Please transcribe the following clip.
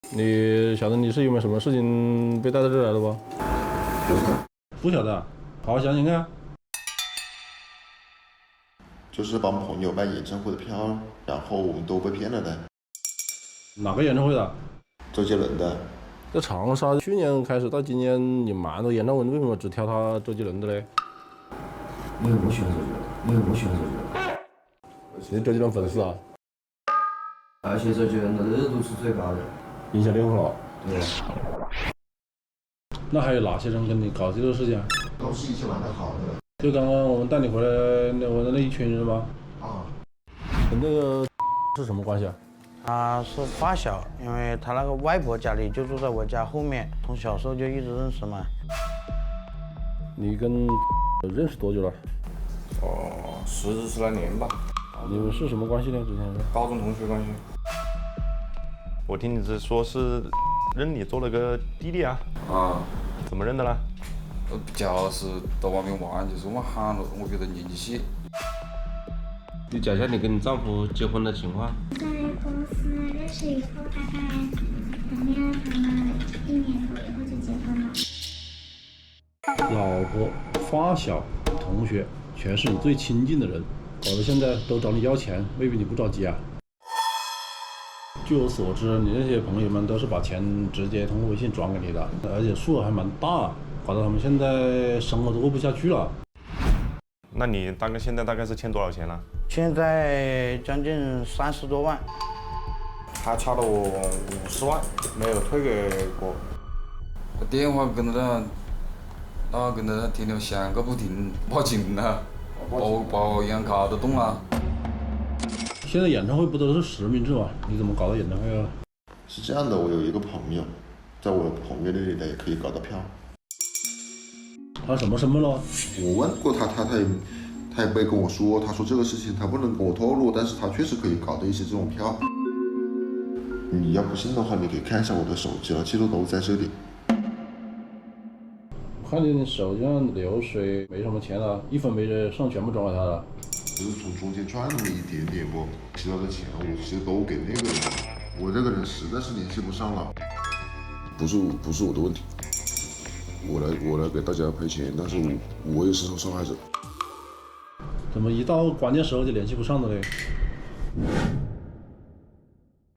你晓得你是因为什么事情被带到这儿来的不？不晓得，好好想想看。就是帮朋友买演唱会的票，然后我们都被骗了的。哪个演唱会的？周杰伦的。在长沙，去年开始到今年，你蛮多演唱会，为什么只挑他周杰伦的嘞？因为我喜欢周杰伦，因为我喜欢周杰伦。你是周杰伦粉丝啊？而且周杰伦的热度是最高的，影响力很好。对。那还有哪些人跟你搞这个事情啊？都是一起玩的好的。就刚刚我们带你回来我的那一群人吗？啊。跟那个是什么关系啊？他是发小，因为他那个外婆家里就住在我家后面，从小时候就一直认识嘛。你跟认识多久了10来年吧。你们是什么关系呢？之前是高中同学关系。我听你这说是认你做了个弟弟啊？啊，怎么认的呢？就是在外面玩，就是我们喊了，我比他年纪小。你讲一下你跟你丈夫结婚的情况。在公司认识以后，大概谈恋爱谈了1年多以后就结婚了。老婆、发小、同学，全是你最亲近的人，搞得现在都找你要钱，未必你不着急啊？据我所知，你那些朋友们都是把钱直接通过微信转给你的，而且数额还蛮大，搞得他们现在生活都过不下去了。那你现在大概是欠多少钱了？现在将近30多万。他差了我50万，没有退给我。电话跟着他，跟着他天天响个不停，报警了，报银行卡都动了。现在演唱会不都是实名制吗？你怎么搞到演唱会了？是这样的，我有一个朋友，在我的朋友那里呢也可以搞到票。他什么身份咯？我问过他，他也没跟我说，他说这个事情他不能跟我透露，但是他确实可以搞到一些这种票。你要不信的话，你可以看一下我的手机了，记录都在这里。我看你手机上流水没什么钱了，1分没剩，全部转给他了。就是从中间赚那么一点点不，其他的钱我其实都给那个人了。我这个人实在是联系不上了。不是我的问题，我来给大家赔钱，但是我也是受害者。怎么一到关键时候就联系不上的嘞？